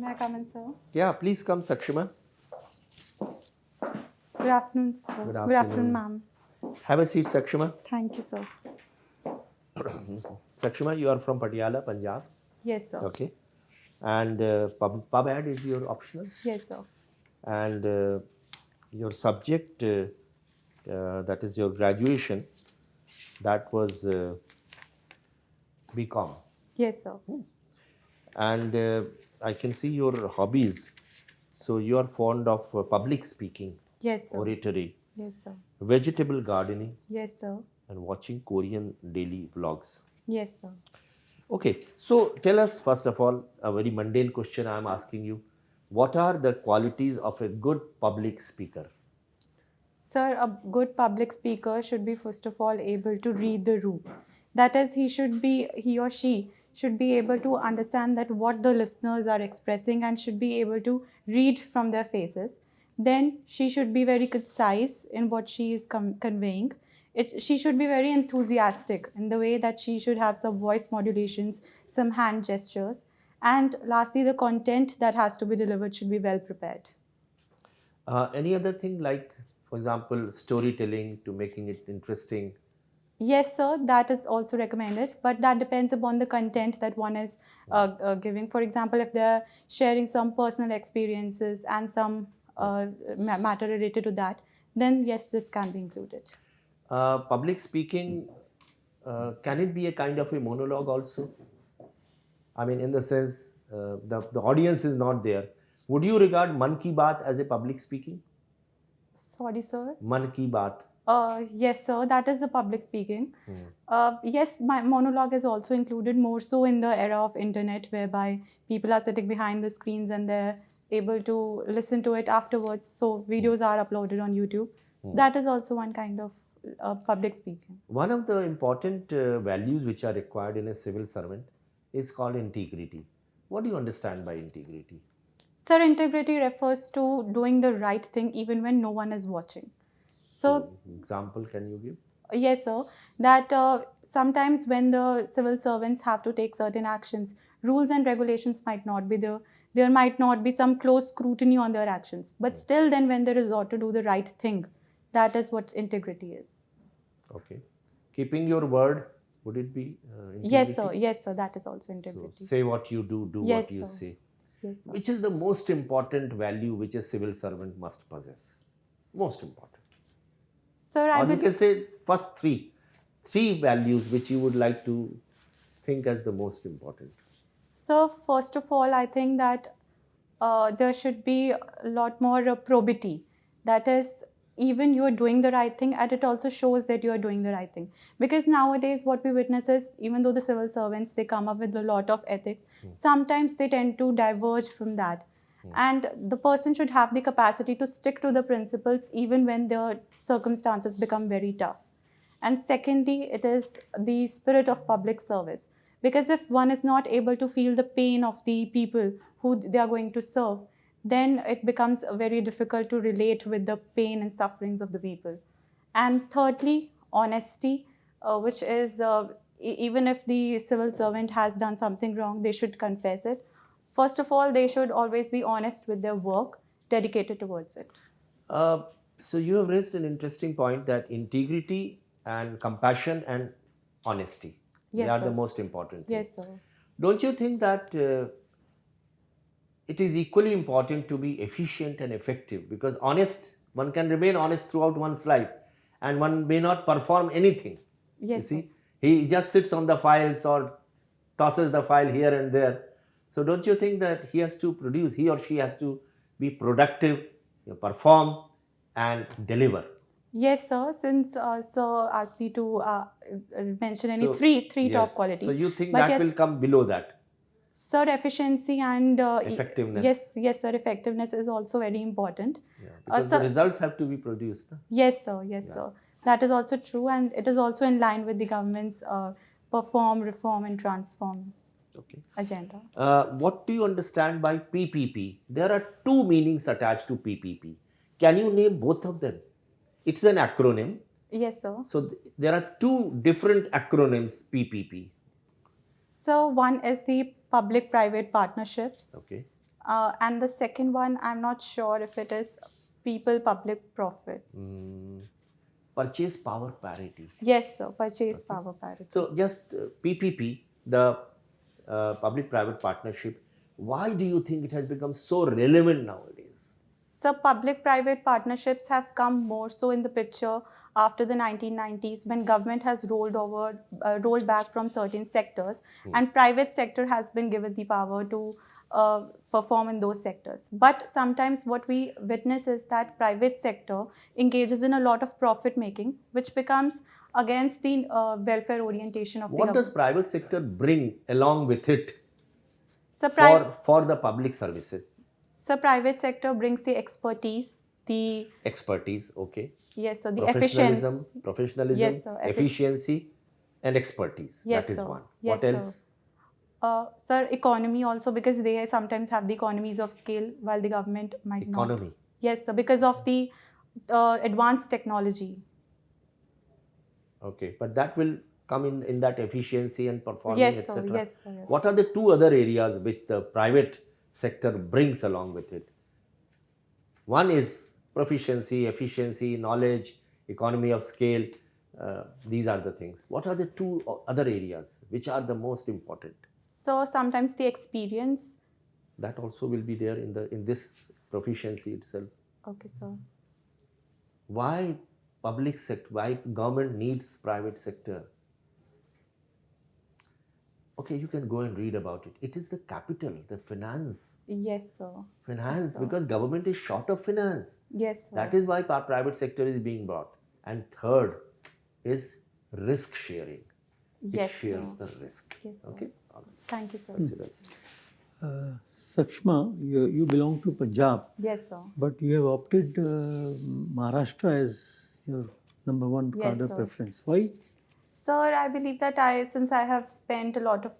May I come in, sir? Yeah, please come, Sakshama. Good afternoon, sir. Good Good afternoon, afternoon. ma'am. Have a seat, Sakshama. Thank you, sir. Sakshama, you are from Patiala, Punjab. Yes, sir. Okay. And pub ad is your optional. Yes, sir. And your subject, that is your graduation, that was BCom. Yes, sir. And I can see your hobbies. So you are fond of public speaking, Yes, sir. oratory, Yes, sir. vegetable gardening, Yes, sir. and watching Korean daily vlogs. Yes, sir. Okay, so tell us first of all, a very mundane question I am asking you. What are the qualities of a good public speaker? Sir, a good public speaker should be first of all able to read the room. That is, he or she should be able to understand that what the listeners are expressing and should be able to read from their faces. Then she should be very concise in what she is conveying. She should be very enthusiastic in the way that she should have some voice modulations, some hand gestures. And lastly, the content that has to be delivered should be well prepared. Any other thing like, for example, storytelling to making it interesting? Yes, sir, that is also recommended, but that depends upon the content that one is giving. For example, if they're sharing some personal experiences and some matter related to that, then yes, this can be included. Public speaking, can it be a kind of a monologue also? I mean, in the sense, the audience is not there. Would you regard Man Ki Baat as a public speaking? Sorry, sir. Man Ki Baat. Yes, sir, that is the public speaking. Yes, my monologue is also included more so in the era of internet, whereby people are sitting behind the screens and they're able to listen to it afterwards. So videos are uploaded on YouTube. That is also one kind of public speaking. One of the important values which are required in a civil servant is called integrity. What do you understand by integrity? Sir, integrity refers to doing the right thing even when no one is watching. So example, can you give? Yes, sir. That sometimes when the civil servants have to take certain actions, rules and regulations might not be there. There might not be some close scrutiny on their actions. But still then when they resort to do the right thing, that is what integrity is. Okay. Keeping your word, would it be integrity? Yes, sir. Yes, sir. That is also integrity. So, say what you do Yes, what you sir. say. Yes, sir. Which is the most important value which a civil servant must possess? Most important. Sir, Or you can say first three values which you would like to think as the most important. So first of all, I think that there should be a lot more probity. That is, even you are doing the right thing, and it also shows that you are doing the right thing. Because nowadays, what we witness is, even though the civil servants, they come up with a lot of ethics, sometimes they tend to diverge from that. And the person should have the capacity to stick to the principles even when the circumstances become very tough. And secondly, it is the spirit of public service. Because if one is not able to feel the pain of the people who they are going to serve, then it becomes very difficult to relate with the pain and sufferings of the people. And thirdly, honesty, which is even if the civil servant has done something wrong, they should confess it. First of all, they should always be honest with their work, dedicated towards it. So you have raised an interesting point that integrity and compassion and honesty, Yes, they are sir. the most important thing. Yes, sir. Don't you think that it is equally important to be efficient and effective? Because one can remain honest throughout one's life and one may not perform anything. Yes, you see, he just sits on the files or tosses the file here and there. So don't you think that he or she has to be productive, perform and deliver? Yes, sir. Since sir asked me to mention any three yes, top qualities. So you think But that yes, will come below that? Sir, efficiency and Effectiveness. Yes, sir. Effectiveness is also very important. Yeah, because the results have to be produced. Yes, sir. Yes, sir. That is also true, and it is also in line with the government's perform, reform, and transform agenda. What do you understand by PPP? There are two meanings attached to PPP. Can you name both of them? It's an acronym. Yes, sir. So there are two different acronyms, PPP. So one is the public-private partnerships. Okay. And the second one, I'm not sure if it is people public profit. Purchase power parity. Yes, sir. Purchase Okay. power parity. So just PPP, the public-private partnership, why do you think it has become so relevant nowadays? So public-private partnerships have come more so in the picture after the 1990s, when government has rolled back from certain sectors, and private sector has been given the power to perform in those sectors. But sometimes what we witness is that private sector engages in a lot of profit making, which becomes against the welfare orientation of the What does government. private sector bring along with it So, for the public services? so private sector brings the expertise, the Expertise, okay. yes, so the Professionalism, efficiency. Yes, sir. efficiency, and expertise. Yes, That is sir. one. Yes, What sir. else? Sir, economy also, because they sometimes have the economies of scale while the government might not. Economy. Yes, sir, because of the advanced technology. Okay, but that will come in that efficiency and performing, Yes, sir. etc. Yes, sir. Yes. What are the two other areas which the private sector brings along with it? One is proficiency, efficiency, knowledge, economy of scale. These are the things. What are the two other areas which are the most important? So sometimes the experience. That also will be there in this proficiency itself. Okay, sir. Why public sector? Why government needs private sector? Okay, you can go and read about it. It is the capital, the finance. Yes, sir. Finance, Yes, sir. because government is short of finance. Yes, sir. That is why private sector is being brought. And third is risk sharing. Yes, It shares sir. the risk. Yes, sir. Okay. Thank you, sir. Sakshama, you belong to Punjab, Yes, sir. but you have opted Maharashtra as your number one Yes, cadre sir. preference. Why? Sir, I believe that since I have spent a lot of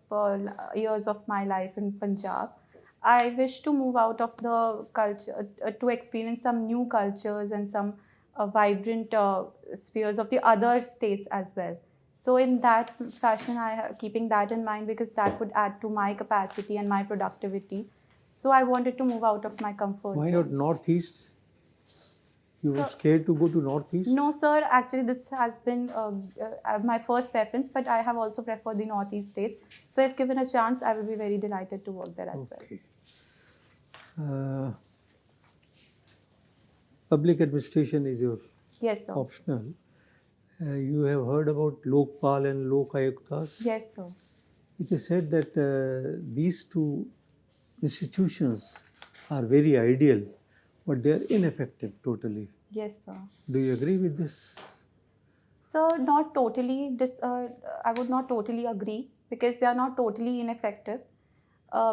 years of my life in Punjab, I wish to move out of the culture to experience some new cultures and some vibrant spheres of the other states as well. So in that fashion, keeping that in mind, because that would add to my capacity and my productivity. So I wanted to move out of my comfort Why zone. not Northeast? You were Sir, scared to go to Northeast? no, sir. Actually, this has been my first preference, but I have also preferred the Northeast states. So, if given a chance, I will be very delighted to work there as well. Okay. Public administration is your Yes, sir. optional. You have heard about Lokpal and Lokayuktas? Yes, sir. It is said that these two institutions are very ideal, but they are ineffective totally. Yes, sir. Do you agree with this? So, not totally. I would not totally agree, because they are not totally ineffective.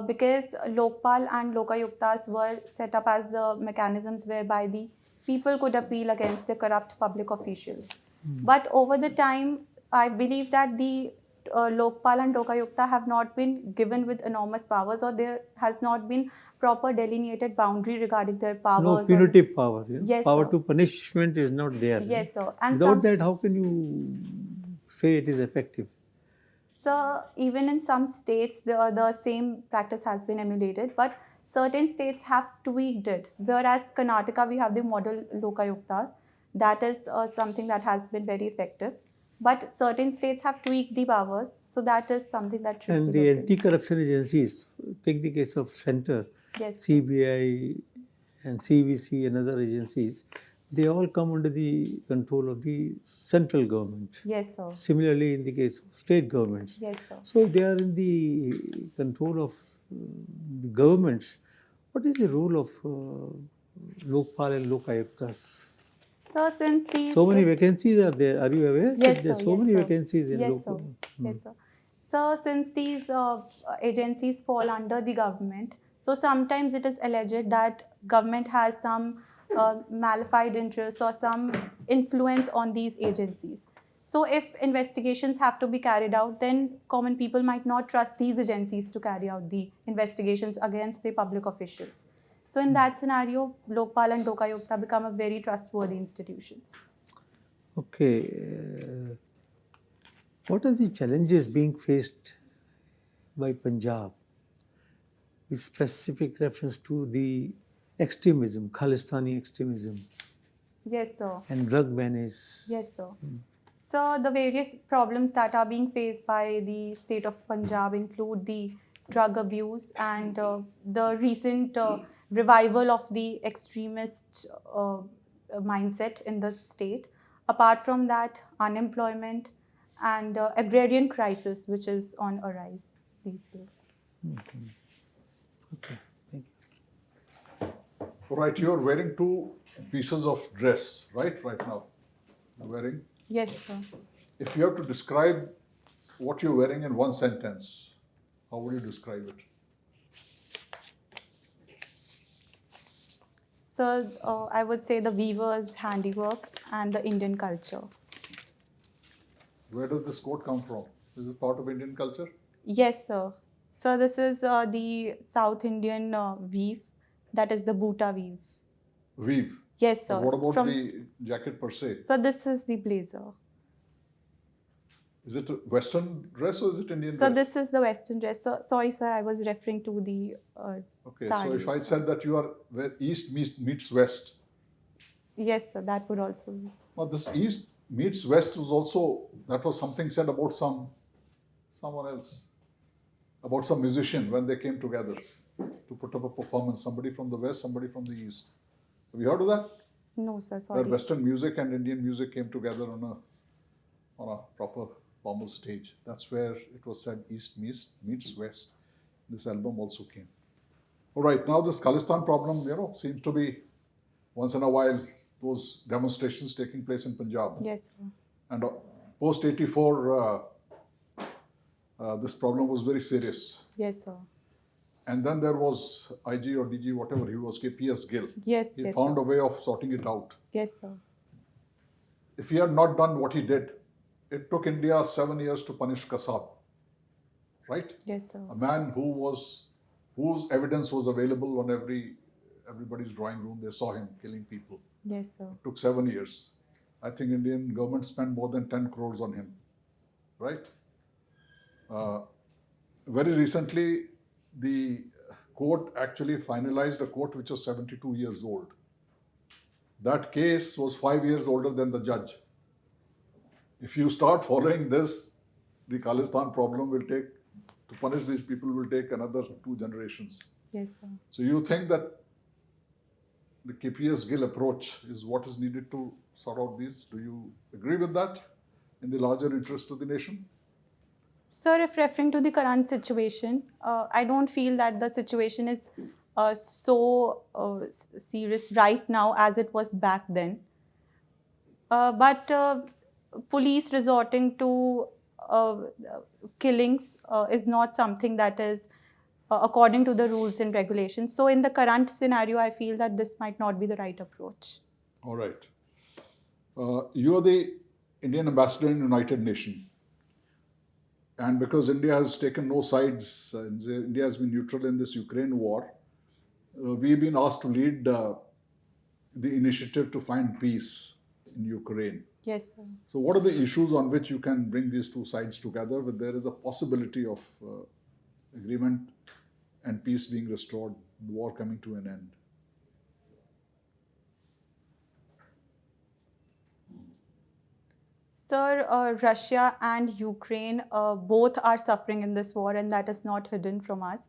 Because Lokpal and Lokayuktas were set up as the mechanisms whereby the people could appeal against the corrupt public officials. But over the time, I believe that the Lokpal and Lokayukta have not been given with enormous powers, or there has not been proper delineated boundary regarding their powers. No punitive power. You know? Yes, power sir. to punishment is not there. Yes, sir. And Without that, how can you say it is effective? So even in some states, the same practice has been emulated, but certain states have tweaked it. Whereas Karnataka, we have the model Lokayuktas. That is something that has been very effective. But certain states have tweaked the powers, so that is something that should And be the looked into. anti-corruption agencies, take the case of Center, Yes. CBI and CVC and other agencies, they all come under the control of the central government. Yes, sir. Similarly, in the case of state governments. Yes, sir. So they are in the control of the governments. What is the role of Lokpal and Lokayuktas? So since these So many vacancies are there. Are you aware? Yes, that there are sir. so Yes, many sir. vacancies in Yes, local. sir. Yes, sir. So since these agencies fall under the government, so sometimes it is alleged that government has some malified interests or some influence on these agencies. So if investigations have to be carried out, then common people might not trust these agencies to carry out the investigations against the public officials. So in that scenario, Lokpal and Lokayukta become a very trustworthy institutions. Okay. What are the challenges being faced by Punjab with specific reference to the extremism, Khalistani extremism Yes, sir. and drug menace. Yes, sir. So the various problems that are being faced by the state of Punjab include the drug abuse and the recent revival of the extremist mindset in the state. Apart from that, unemployment and agrarian crisis, which is on a rise these days. Okay, thank you. All right, you're wearing two pieces of dress, right now. You're wearing. Yes, sir. If you have to describe what you're wearing in one sentence, how would you describe it? So I would say the weaver's handiwork and the Indian culture. Where does this coat come from? Is it part of Indian culture? Yes, sir. So this is the South Indian weave, that is the Bhuta weave. Weave. Yes, sir. But what about From- the jacket per se? So this is the blazer. Is it a Western dress or is it Indian So dress? this is the Western dress. So, sorry, sir, I was referring to the Okay, sari. so if I said that you are where East meets West, Yes, sir, that would also be. now this East meets West was also, that was something said about someone else, about some musician when they came together to put up a performance, somebody from the West, somebody from the East. Have you heard of that? No, sir, Where sorry. Western music and Indian music came together on a proper formal stage. That's where it was said East meets West. This album also came. All right, now this Khalistan problem, seems to be once in a while those demonstrations taking place in Punjab. Yes, sir. And post 84, this problem was very serious. Yes, sir. And then there was IG or DG, whatever he was, KPS Gill. Yes, He yes, found sir. a way of sorting it out. Yes, sir. If he had not done what he did, it took India 7 years to punish Kassab, right? Yes, sir. A man whose evidence was available on everybody's drawing room. They saw him killing people. Yes, sir. It took 7 years. I think Indian government spent more than 10 crores on him, right? Very recently, the court actually finalized a court which was 72 years old. That case was 5 years older than the judge. If you start following this, the Khalistan problem to punish these people will take another 2 generations. Yes, sir. So you think that the KPS Gill approach is what is needed to sort out these? Do you agree with that in the larger interest of the nation? Sir, if referring to the current situation, I don't feel that the situation is so serious right now as it was back then. But police resorting to killings is not something that is according to the rules and regulations. So in the current scenario, I feel that this might not be the right approach. All right. You are the Indian ambassador in United Nations. And because India has taken no sides, India has been neutral in this Ukraine war, we've been asked to lead the initiative to find peace in Ukraine. Yes, sir. So what are the issues on which you can bring these two sides together where there is a possibility of agreement and peace being restored, the war coming to an end? Sir, Russia and Ukraine both are suffering in this war, and that is not hidden from us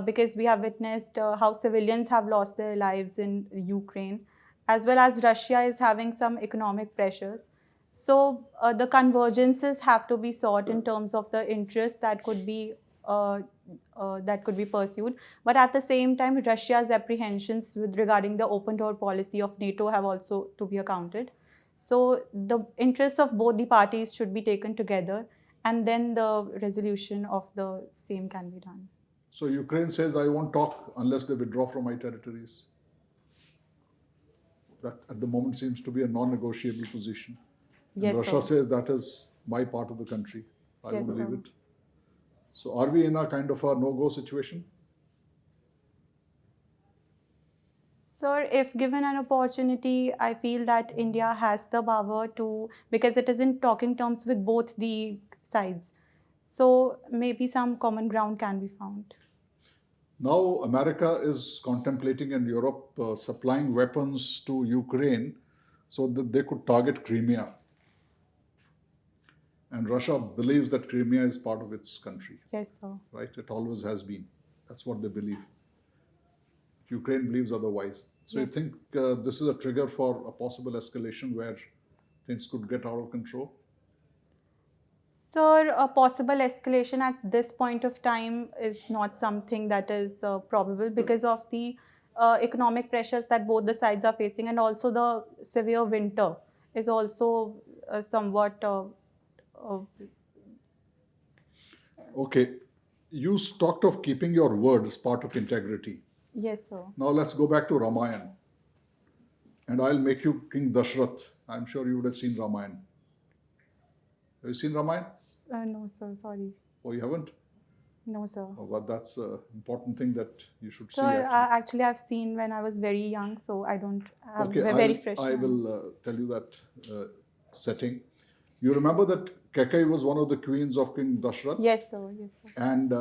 because we have witnessed how civilians have lost their lives in Ukraine, as well as Russia is having some economic pressures. So the convergences have to be sought in terms of the interest that could be pursued. But at the same time, Russia's apprehensions regarding the open door policy of NATO have also to be accounted. So the interests of both the parties should be taken together, and then the resolution of the same can be done. So Ukraine says, I won't talk unless they withdraw from my territories. That at the moment seems to be a non-negotiable position. And Yes, Russia sir. says that is my part of the country. I Yes, will leave sir. it. So are we in a kind of a no-go situation? Sir, if given an opportunity, I feel that India has the power to, because it is in talking terms with both the sides. So maybe some common ground can be found. Now America is contemplating and Europe supplying weapons to Ukraine so that they could target Crimea. And Russia believes that Crimea is part of its country, Yes, sir. right? It always has been. That's what they believe. Ukraine believes otherwise. So Yes. you think this is a trigger for a possible escalation where things could get out of control? Sir, a possible escalation at this point of time is not something that is probable because of the economic pressures that both the sides are facing, and also the severe winter is also somewhat. Okay, you talked of keeping your word as part of integrity. Yes, sir. Now let's go back to Ramayana. And I'll make you King Dashrath. I'm sure you would have seen Ramayana. Have you seen Ramayana? No, sir. Sorry. Oh, you haven't? No, sir. Oh, but that's an important thing that you should see. Sir, Actually. actually, I've seen when I was very young, so I don't have Okay, very fresh. I memory. will tell you that setting. You remember that Kekai was one of the queens of King Dashrath? Yes, sir. Yes, sir. And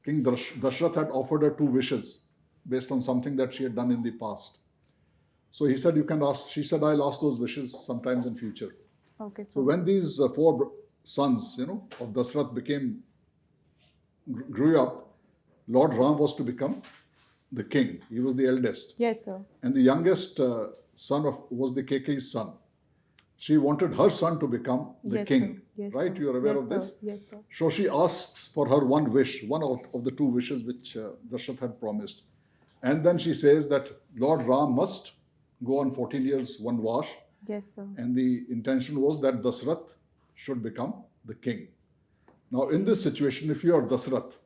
King Dashrath had offered her 2 wishes based on something that she had done in the past. So he said, you can ask, she said, I'll ask those wishes sometimes in future. Okay, sir. So when these 4 sons, of Dashrath grew up, Lord Ram was to become the king. He was the eldest. Yes, sir. And the youngest son was the Kekai's son. She wanted her son to become the Yes, king. sir. Yes, right? sir. You are aware Yes, of sir. this? Yes, sir. So she asked for her one wish, one out of the 2 wishes which Dashrath had promised. And then she says that Lord Ram must go on 14 years Vanvash. Yes, sir. And the intention was that Dashrath should become the king. Now, in this situation, if you are Dashrath,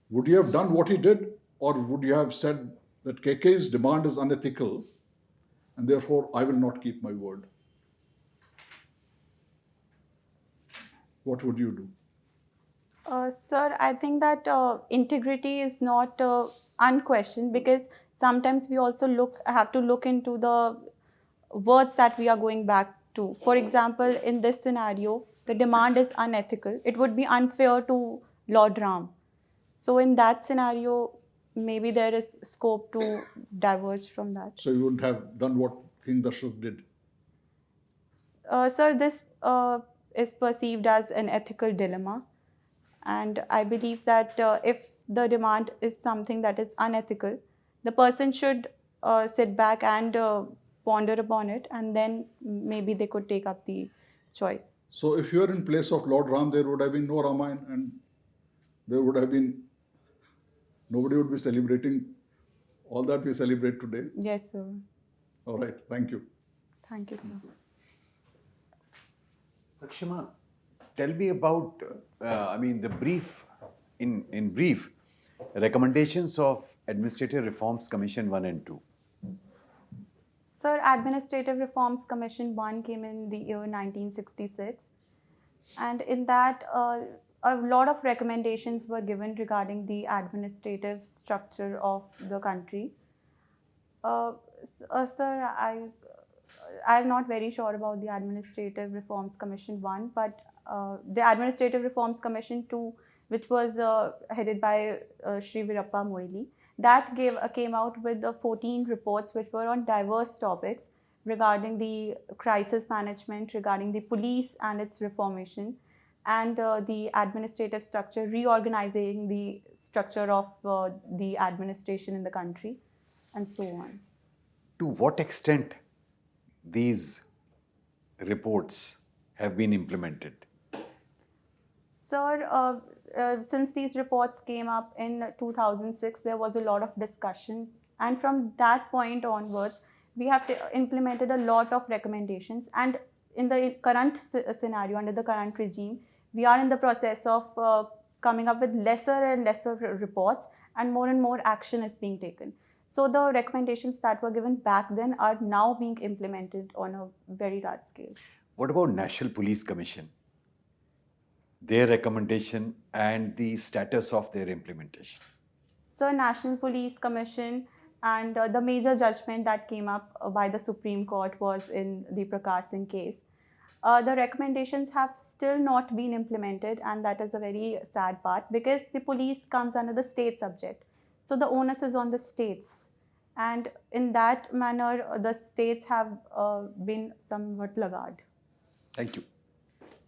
would you have done what he did, or would you have said that Kekai's demand is unethical and therefore I will not keep my word? What would you do? Sir, I think that integrity is not unquestioned, because sometimes we also have to look into the words that we are going back to. For example, in this scenario, the demand is unethical. It would be unfair to Lord Ram. So in that scenario, maybe there is scope to diverge from that. So you wouldn't have done what King Dashrath did. Sir, this is perceived as an ethical dilemma. And I believe that if the demand is something that is unethical, the person should sit back and ponder upon it, and then maybe they could take up the choice. So if you are in place of Lord Ram, there would have been no Ramayana, and there would have been, nobody would be celebrating all that we celebrate today. Yes, sir. All right, thank you. Thank you, sir. Sakshama, tell me about, the brief, in brief, recommendations of Administrative Reforms Commission 1 and 2. Sir, Administrative Reforms Commission 1 came in the year 1966. And in that, a lot of recommendations were given regarding the administrative structure of the country. Sir, I'm not very sure about the Administrative Reforms Commission 1, but the Administrative Reforms Commission 2, which was headed by Shri Virappa Moili, that came out with 14 reports which were on diverse topics regarding the crisis management, regarding the police and its reformation, and the administrative structure, reorganizing the structure of the administration in the country, and so on. To what extent these reports have been implemented? Sir, since these reports came up in 2006, there was a lot of discussion, and from that point onwards, we have implemented a lot of recommendations. And in the current scenario, under the current regime, we are in the process of coming up with lesser and lesser reports, and more action is being taken. So the recommendations that were given back then are now being implemented on a very large scale. What about National Police Commission? Their recommendation and the status of their implementation? So National Police Commission and the major judgment that came up by the Supreme Court was in the Prakash Singh case. the recommendations have still not been implemented, and that is a very sad part because the police comes under the state subject. So the onus is on the states, and in that manner, the states have been somewhat laggard. Thank you.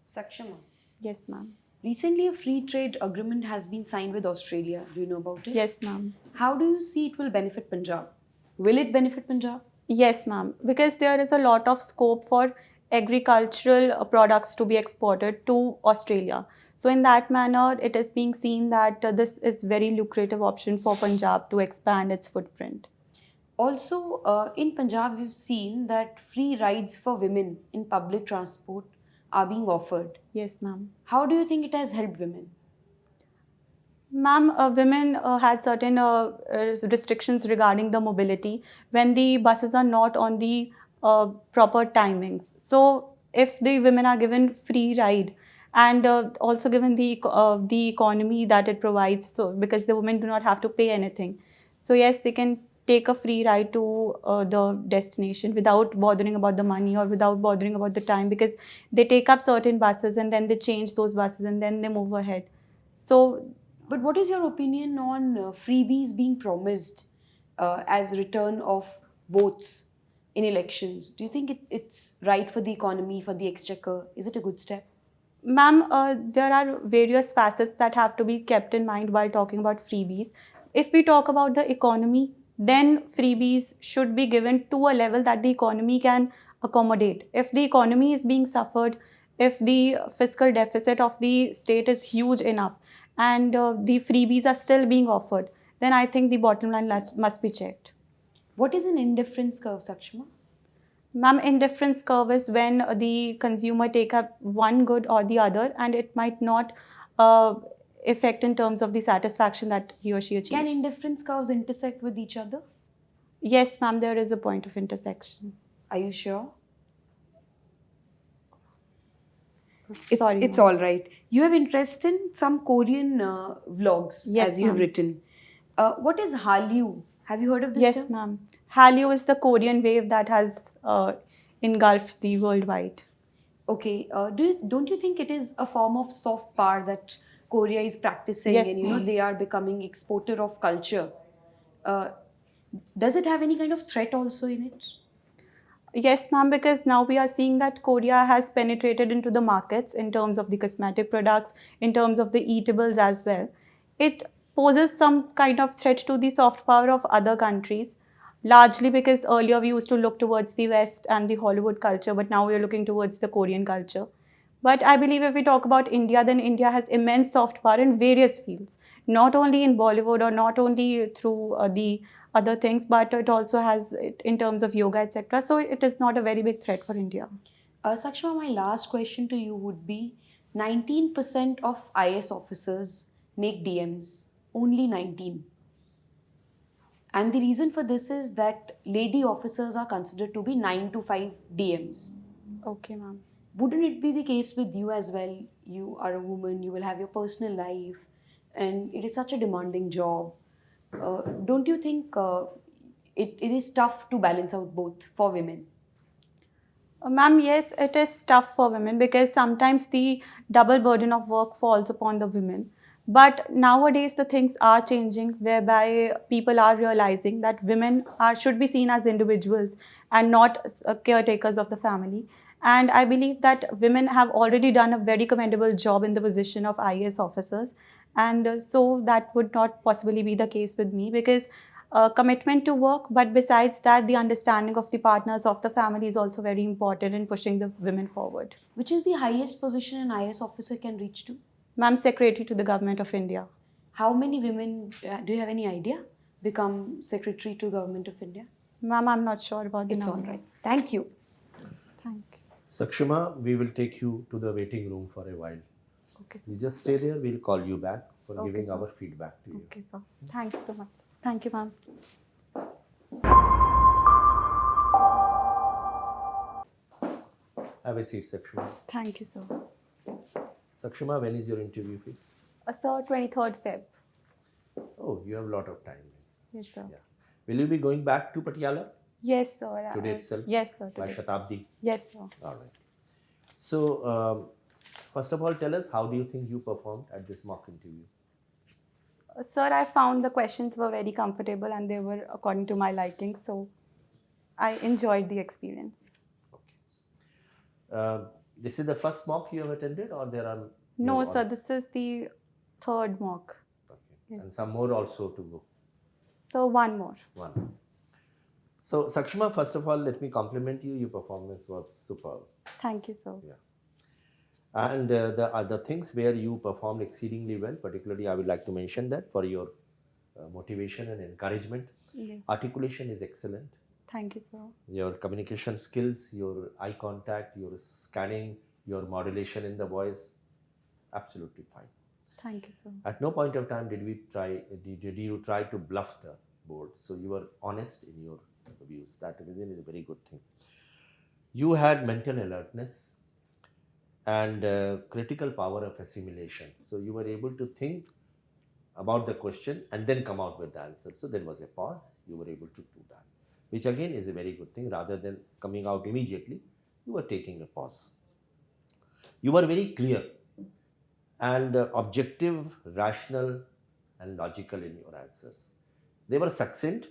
Sakshama. Yes, ma'am. Recently, a free trade agreement has been signed with Australia. Do you know about it? Yes, ma'am. How do you see it will benefit Punjab? Will it benefit Punjab? Yes, ma'am. Because there is a lot of scope for agricultural products to be exported to Australia. So in that manner, it is being seen that this is very lucrative option for Punjab to expand its footprint. Also, in Punjab, we've seen that free rides for women in public transport are being offered. Yes, ma'am. How do you think it has helped women? Ma'am, women had certain restrictions regarding the mobility when the buses are not on the proper timings. So, if the women are given free ride and also given the economy that it provides, so because the women do not have to pay anything, so yes, they can take a free ride to the destination without bothering about the money or without bothering about the time, because they take up certain buses and then they change those buses and then they move ahead. So But what is your opinion on freebies being promised as return of votes in elections? Do you think it's right for the economy, for the exchequer? Is it a good step? ma'am, there are various facets that have to be kept in mind while talking about freebies. If we talk about the economy, then freebies should be given to a level that the economy can accommodate. If the economy is being suffered, if the fiscal deficit of the state is huge enough, and the freebies are still being offered, then I think the bottom line must be checked. What is an indifference curve, Sakshama? Ma'am, indifference curve is when the consumer take up one good or the other, and it might not affect in terms of the satisfaction that he or she achieves. Can indifference curves intersect with each other? Yes, ma'am, there is a point of intersection. Are you sure? Sorry, It's ma'am. all right. You have interest in some Korean vlogs, Yes, as you have ma'am. written. What is Hallyu? Have you heard of this Yes, term? ma'am. Hallyu is the Korean wave that has engulfed the worldwide. Okay. Don't you think it is a form of soft power that Korea is practicing, Yes, and ma'am. they are becoming exporter of culture? Uh, does it have any kind of threat also in it? Yes, ma'am, because now we are seeing that Korea has penetrated into the markets in terms of the cosmetic products, in terms of the eatables as well. It poses some kind of threat to the soft power of other countries, largely because earlier we used to look towards the West and the Hollywood culture, but now we are looking towards the Korean culture. But I believe if we talk about India, then India has immense soft power in various fields, not only in Bollywood or not only through the other things, but it also has it in terms of yoga, etc. So it is not a very big threat for India. Sakshama, my last question to you would be 19% of IAS officers make DMs, only 19. And the reason for this is that lady officers are considered to be 9 to 5 DMs. Okay, ma'am. Wouldn't it be the case with you as well? You are a woman, you will have your personal life, and it is such a demanding job. Don't you think it is tough to balance out both for women? Ma'am, yes, it is tough for women because sometimes the double burden of work falls upon the women. But nowadays, the things are changing whereby people are realizing that women should be seen as individuals and not caretakers of the family. And I believe that women have already done a very commendable job in the position of IAS officers. And so that would not possibly be the case with me because commitment to work, but besides that, the understanding of the partners of the family is also very important in pushing the women forward. Which is the highest position an IAS officer can reach to? Ma'am, Secretary to the Government of India. How many women, do you have any idea, become Secretary to Government of India? Ma'am, I'm not sure about the It's all number. right. Thank you. Thank you. Sakshama, we will take you to the waiting room for a while. Okay, sir. You just stay there, we'll call you back for Okay, giving sir. our feedback to you. Okay, sir. Thank you so much. Thank you, ma'am. Have a seat, Sakshama. Thank you, sir. Sakshama, when is your interview fixed? Sir, 23rd Feb. Oh, you have a lot of time. Yes, sir. Yeah. Will you be going back to Patiala Yes, sir. today itself? Yes, sir. By Today. Shatabdi? Yes, sir. All right. So, first of all, tell us, how do you think you performed at this mock interview? Sir, I found the questions were very comfortable and they were according to my liking. So I enjoyed the experience. Okay. This is the first mock you have attended, or there are? No, you sir, all- this is the third mock. Okay. Yes. And some more also to go. So one more. One. So, Sakshama, first of all, let me compliment you. Your performance was superb. Thank you, sir. Yeah. And the other things where you performed exceedingly well, particularly I would like to mention that for your motivation and encouragement. Yes. Articulation is excellent. Thank you, sir. Your communication skills, your eye contact, your scanning, your modulation in the voice, absolutely fine. Thank you, sir. At no point of time did you try to bluff the board. So you were honest in your views. That again is a very good thing. You had mental alertness and critical power of assimilation. So you were able to think about the question and then come out with the answer. So there was a pause. You were able to do that, which again is a very good thing. Rather than coming out immediately, you were taking a pause. You were very clear and objective, rational and logical in your answers. They were succinct,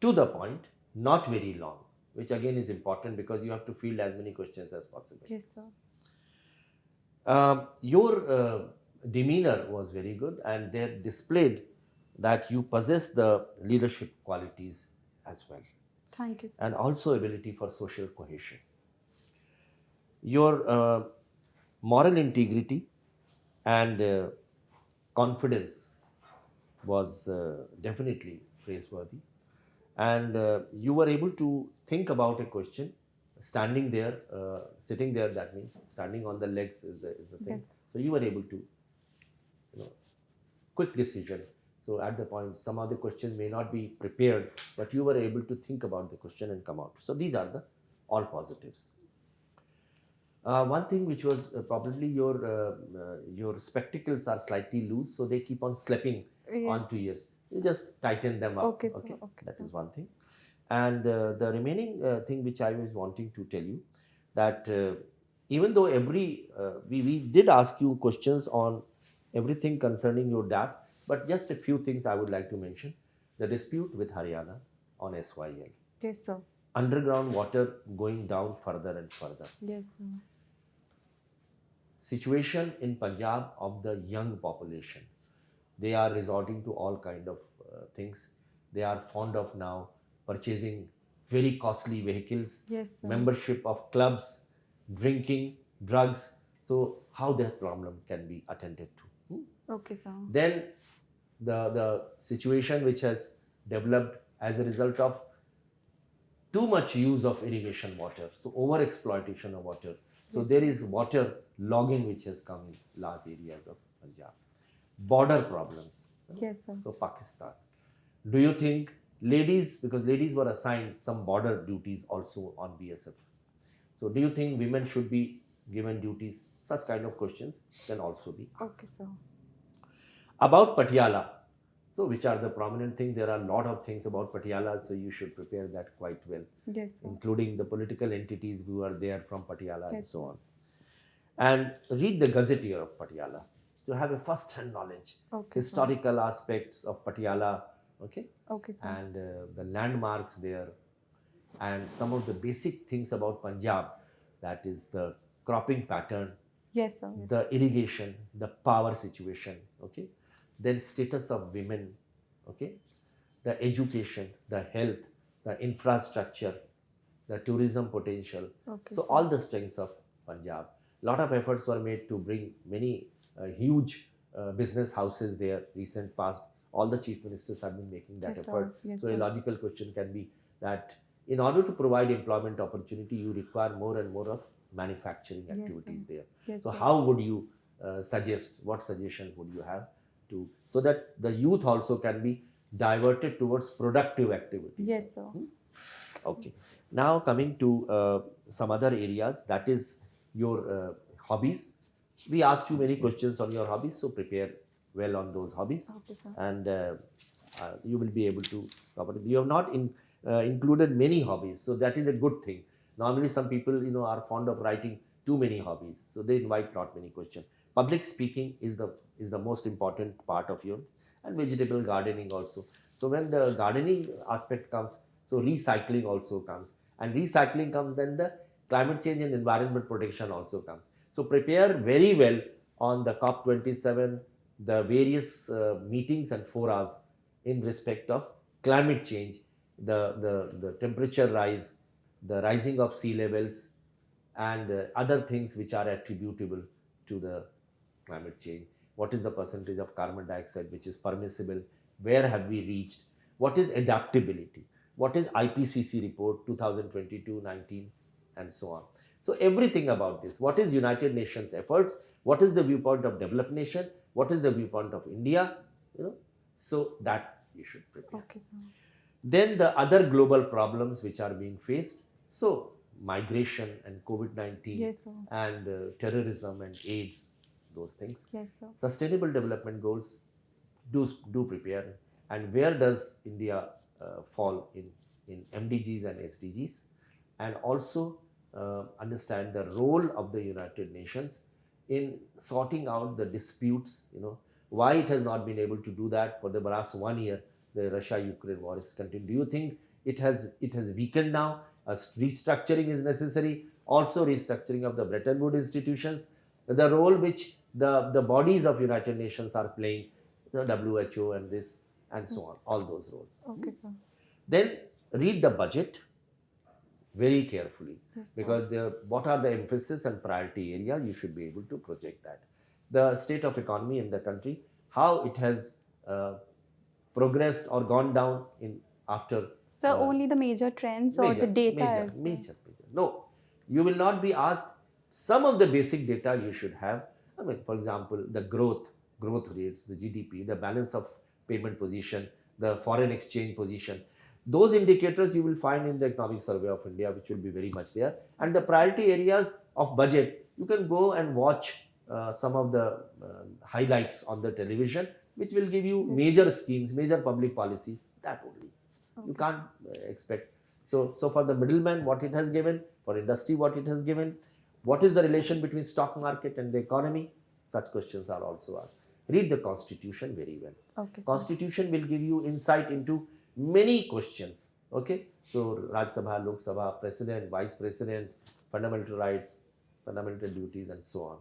to the point, not very long, which again is important because you have to field as many questions as possible. Yes, sir. Your demeanor was very good, and they displayed that you possess the leadership qualities as well, Thank you, sir. and also ability for social cohesion. Your moral integrity and confidence was definitely praiseworthy, and you were able to think about a question standing there, sitting there. That means standing on the legs is the thing. Yes. So you were able to, quick decision. So at the point, some of the question may not be prepared, but you were able to think about the question and come out. So these are the all positives. One thing which was probably your spectacles are slightly loose, so they keep on slipping Yes. onto ears. You just tighten them up. Okay, sir. Okay, That sir. is one thing. And the remaining thing which I was wanting to tell you, that even though we did ask you questions on everything concerning your DAF, but just a few things I would like to mention. The dispute with Haryana on SYL. Yes, sir. Underground water going down further and further. Yes, sir. Situation in Punjab of the young population. They are resorting to all kind of things. They are fond of now purchasing very costly vehicles, Yes, sir. membership of clubs, drinking, drugs. So how that problem can be attended to? Okay, sir. Then the situation which has developed as a result of too much use of irrigation water, so over exploitation of water. So there is water logging which has come in large areas of Punjab. Border problems. Yes, sir. So Pakistan. Do you think ladies, because ladies were assigned some border duties also on BSF. So do you think women should be given duties? Such kind of questions can also be asked. Okay, sir. About Patiala. So which are the prominent things? There are a lot of things about Patiala, so you should prepare that quite well, Yes, sir. including the political entities who are there from Patiala and Yes, so on. And read the Gazetteer of Patiala to have a first-hand knowledge, Okay, sir. historical aspects of Patiala, okay, Okay, sir. and the landmarks there, and some of the basic things about Punjab, that is the cropping pattern, Yes, sir. Yes. the irrigation, the power situation, okay, then status of women, okay, the education, the health, the infrastructure, the tourism potential. Okay, So sir. all the strengths of Punjab. Lot of efforts were made to bring many huge business houses there. Recent past, all the chief ministers have been making that Yes, sir. effort. Yes, So a sir. logical question can be that in order to provide employment opportunity, you require more and more of manufacturing Yes, activities sir. there. Yes, So sir. how would you suggest, what suggestions would you have to, so that the youth also can be diverted towards productive activities? Yes, sir. Okay. Now coming to some other areas, that is your hobbies. We asked you many questions on your hobbies, so prepare well on those hobbies, Okay, sir. and you will be able to cover it. You have not included many hobbies, so that is a good thing. Normally some people are fond of writing too many hobbies. So they invite not many questions. Public speaking is the most important part of your, and vegetable gardening also. So when the gardening aspect comes, so recycling also comes, and recycling comes, then the climate change and environment protection also comes. So prepare very well on the COP27, the various meetings and forums in respect of climate change, the temperature rise, the rising of sea levels, and other things which are attributable to the climate change. What is the percentage of carbon dioxide which is permissible? Where have we reached? What is adaptability? What is IPCC report 2022-19, and so on. So everything about this. What is United Nations efforts? What is the viewpoint of developed nation? What is the viewpoint of India? So that you should prepare. Okay, sir. Then the other global problems which are being faced. So migration and COVID-19, Yes, sir. and terrorism and AIDS, those things. Yes, sir. Sustainable development goals, do prepare. And where does India fall in MDGs and SDGs? And also understand the role of the United Nations in sorting out the disputes, why it has not been able to do that for the last 1 year. The Russia-Ukraine war is continuing. Do you think it has weakened now? A restructuring is necessary. Also restructuring of the Bretton Woods institutions, the role which the bodies of United Nations are playing, the WHO and this and so on, all those roles. Okay, sir. Then read the budget very carefully, Yes, sir. because what are the emphasis and priority area, you should be able to project that. The state of economy in the country, how it has progressed or gone down in after. Sir, only the major trends or the data as well? Major. No, you will not be asked. Some of the basic data you should have. I mean, for example, the growth rates, the GDP, the balance of payment position, the foreign exchange position. Those indicators you will find in the Economic Survey of India, which will be very much there. And the priority areas of budget, you can go and watch some of the highlights on the television, which will give you major schemes, major public policies, that only. You can't expect. So for the middleman, what it has given, for industry, what it has given, what is the relation between stock market and the economy, such questions are also asked. Read the Constitution very well. Okay, sir. Constitution will give you insight into many questions. Okay, so Rajya Sabha, Lok Sabha, President, Vice President, fundamental rights, fundamental duties, and so on.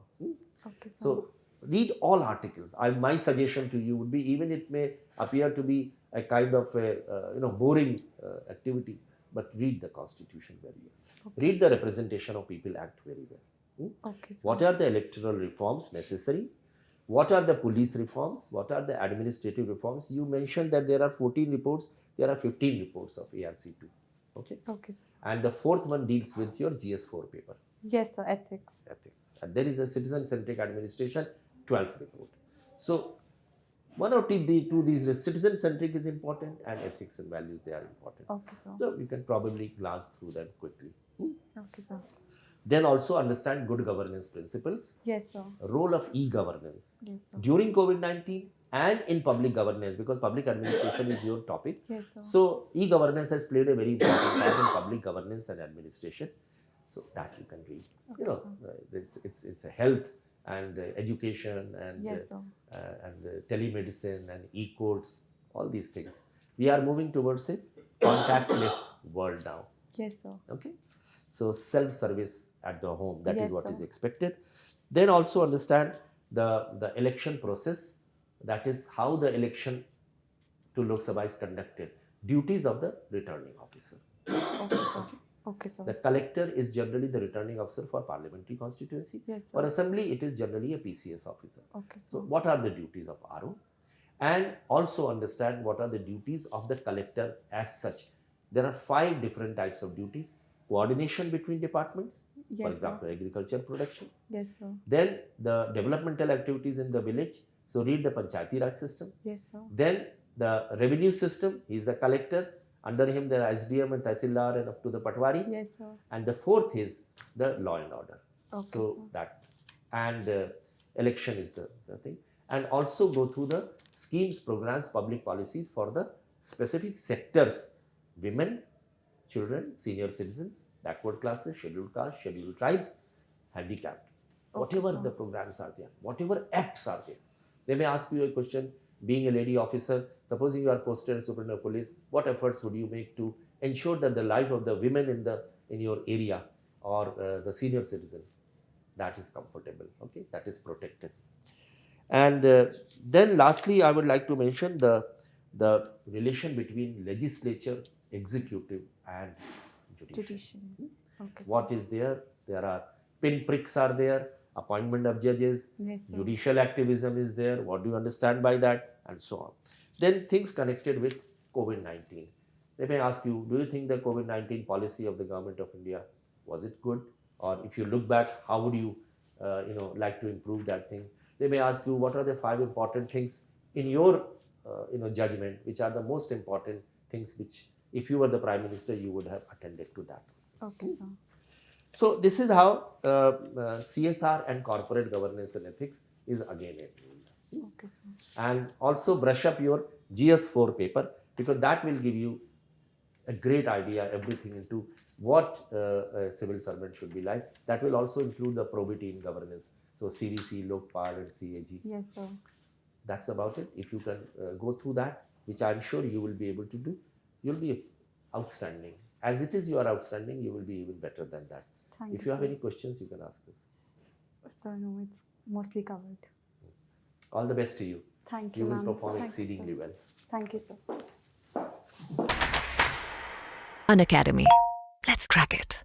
Okay, sir. So read all articles. My suggestion to you would be, even it may appear to be a kind of a boring activity, but read the Constitution very well. Okay, Read the Representation of People Act very well. Okay, sir. What are the electoral reforms necessary? What are the police reforms? What are the administrative reforms? You mentioned that there are 14 reports. There are 15 reports of ARC2. Okay. Okay, sir. And the fourth one deals with your GS4 paper. Yes, sir. Ethics. And there is a citizen-centric administration, 12th report. So one or two these citizen-centric is important, and ethics and values, they are important. Okay, sir. So you can probably glance through them quickly. Okay, sir. Then also understand good governance principles, Yes, sir. role of e-governance Yes, sir. during COVID-19 and in public governance, because public administration is your topic. Yes, sir. So e-governance has played a very important part in public governance and administration. So that you can read. Okay, It's a health and education and Yes, sir. telemedicine and e-courts, all these things. We are moving towards a contactless world now. Yes, sir. Okay, so self-service at the home, that is Yes, what sir. is expected. Then also understand the election process, that is how the election to Lok Sabha is conducted. Duties of the returning officer. Okay, sir. Okay, sir. The collector is generally the returning officer for parliamentary constituency. Yes, sir. For assembly, it is generally a PCS officer. Okay, sir. So what are the duties of RO? And also understand what are the duties of the collector as such. There are 5 different types of duties. Coordination between departments, for Yes, sir. example, agriculture production. Yes, sir. Then the developmental activities in the village. So read the Panchayati Raj system. Yes, sir. Then the revenue system, he is the collector. Under him, the SDM and Tahsildar and up to the Patwari. Yes, sir. And the fourth is the law and order. Okay, So sir. that, and election is the thing. And also go through the schemes, programs, public policies for the specific sectors: women, children, senior citizens, backward classes, scheduled castes, scheduled tribes, handicapped. Okay, Whatever sir. the programs are there, whatever acts are there, they may ask you a question. Being a lady officer, supposing you are posted as superintendent of police, what efforts would you make to ensure that the life of the women in your area or the senior citizen, that is comfortable, okay, that is protected. And then lastly, I would like to mention the relation between legislature, executive and judiciary. Judiciary. Okay, sir. What is there? There are pinpricks are there, appointment of judges, Yes, sir. judicial activism is there, what do you understand by that, and so on. Then things connected with COVID-19. They may ask you, do you think the COVID-19 policy of the government of India, was it good? Or if you look back, how would you, like to improve that thing? They may ask you, what are the 5 important things in your, judgment, which are the most important things which, if you were the Prime Minister, you would have attended to that also. Okay, sir. So this is how CSR and corporate governance and ethics is again a Okay, sir. and also brush up your GS4 paper, because that will give you a great idea everything into what a civil servant should be like. That will also include the probity in governance. So CVC, Lokpal and CAG. Yes, sir. That's about it. If you can go through that, which I'm sure you will be able to do, you'll be outstanding. As it is, you are outstanding, you will be even better than that. Thank If you, you have sir. any questions, you can ask us. Sir, no, it's mostly covered. All the best to you. Thank you, You will ma'am. perform Thank you, exceedingly sir. well. Thank you, sir. Unacademy. Let's crack it.